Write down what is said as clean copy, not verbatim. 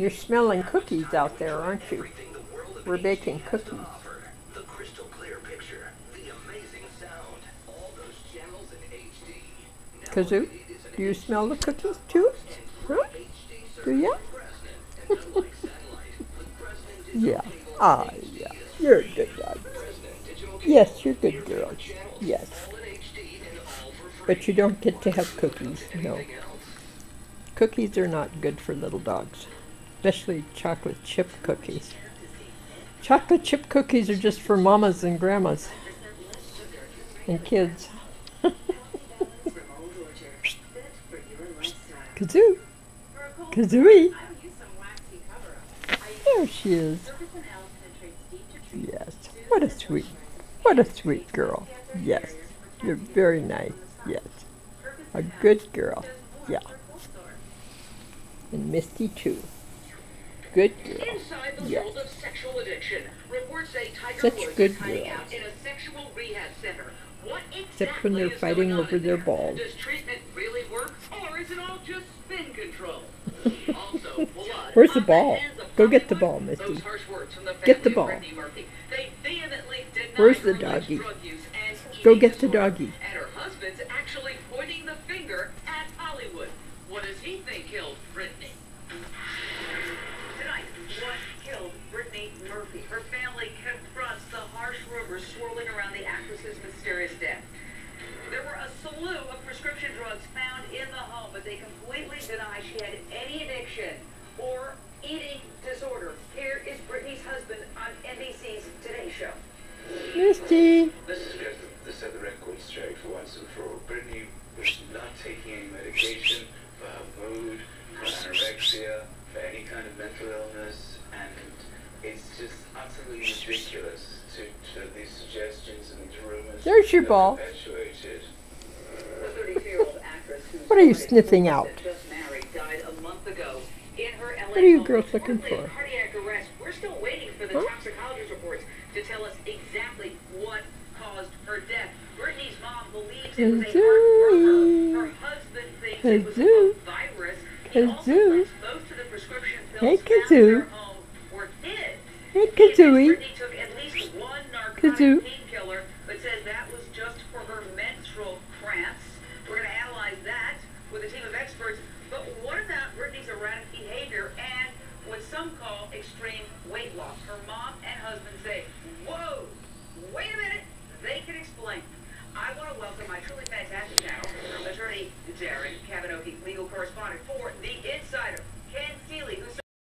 You're smelling cookies out there, aren't you? We're baking cookies. Kazoo, do you smell the cookies too? Huh? Do you? Yeah. Ah, yeah. You're a good dog. Yes, you're a good girl. Yes. But you don't get to have cookies, no. Cookies are not good for little dogs, especially chocolate chip cookies. Chocolate chip cookies are just for mamas and grandmas and kids. Kazoo! Kazooie! There she is. Yes. What a sweet girl. Yes. You're very nice. Yes. A good girl. Yeah. And Misty too. Good girl. Yes. Such good girls. Except when they're fighting over their balls. Does treatment really work, or is it all just spin control? Where's the ball? Go get the ball, Misty. Get the ball. Where's the doggy? Go get the doggy. And her husband's actually pointing the finger at Hollywood. What does he think killed Brittany? Tonight, what killed Brittany Murphy? Her family confronts the harsh rumors swirling around the actress's mysterious death. There were a slew of prescription drugs found in the home, but they completely deny she had any addiction or eating disorder. Here is Brittany's husband on NBC's Today Show. Misty! Let's just get to set the record straight for once and for all. Brittany was not taking any medication for her mood, for anorexia, for any kind of mental illness, and it's just utterly ridiculous to these suggestions and these rumors. There's your ball. Perpetuated. The 32-year-old actress whose What are you sniffing out? just married died a month ago in her LA What are you home, girls looking reportedly for? Cardiac arrest. We're still waiting for the toxicologist reports to tell us exactly what caused her death. Brittany's mom believes it was a heart murder. Her husband thinks it was a virus. He also thinks most of the prescription pills found in their home were hid. Hey, He admits Kazooie. Brittany took at least one narcotic painkiller, but says that was just for her menstrual cramps. We're going to analyze that with a team of experts. But what about Brittany's erratic behavior and what some call extreme weight loss? Her mom and husband say, whoa, wait a minute, they can explain. I want to welcome my truly fantastic panel, attorney Darren Kavanaugh, legal correspondent for